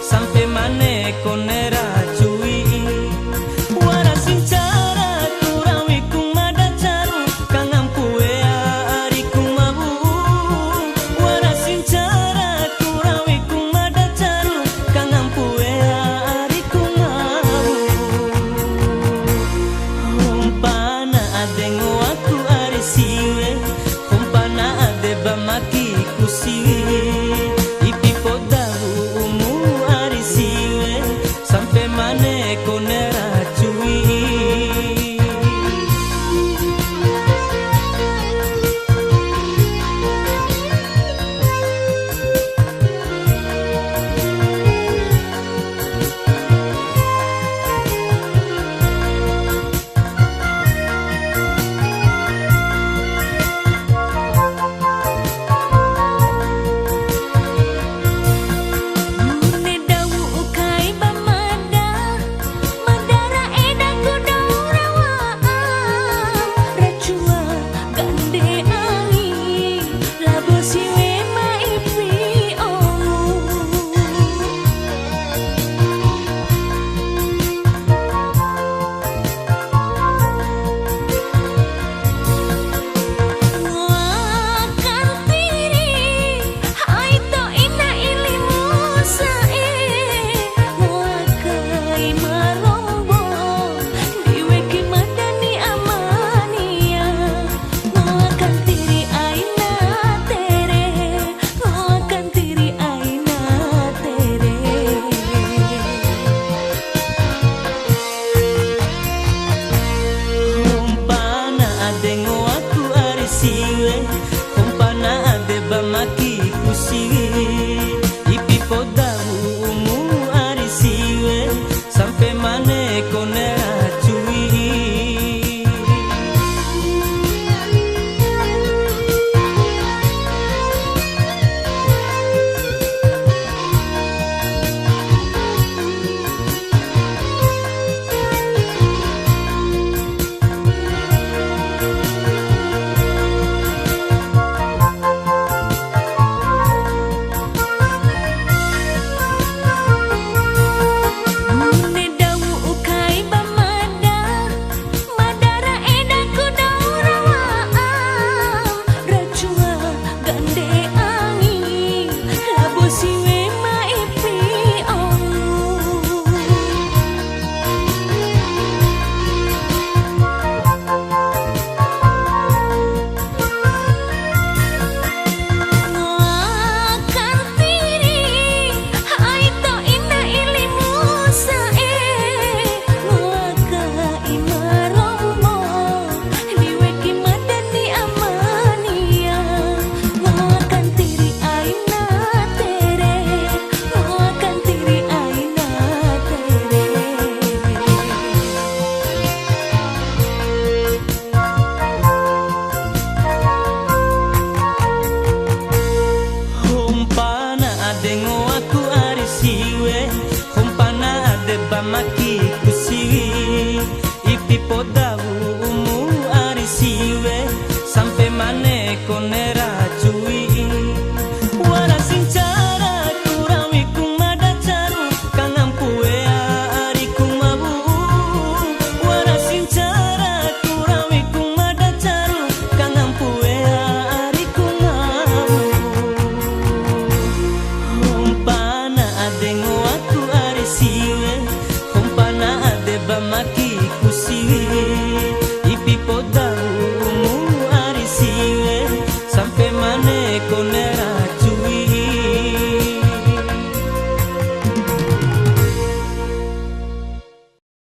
sampai mana konera cui wara sincara turawi kumada caru kangam kue ari kumabu wara sincara turawi kumada caru kangam kue ari kumabu umpana adengo aku ari siwe umpana ade bamaki kusiwe ipi podahu umu ari siwe sampai mana konera cui umpana ade bamaki kusiwe ipi podahu umu ari siwe sampai mana konera cui bamaki kusiwe ipi podahu umu ari siwe sampai mana konera cui wara sincara turawi kumada caru kangam kue ari kumabu wara sincara turawi kumada caru kangam kue ari kumabu umpana adengo aku ari siwe umpana ade bamaki kusiwe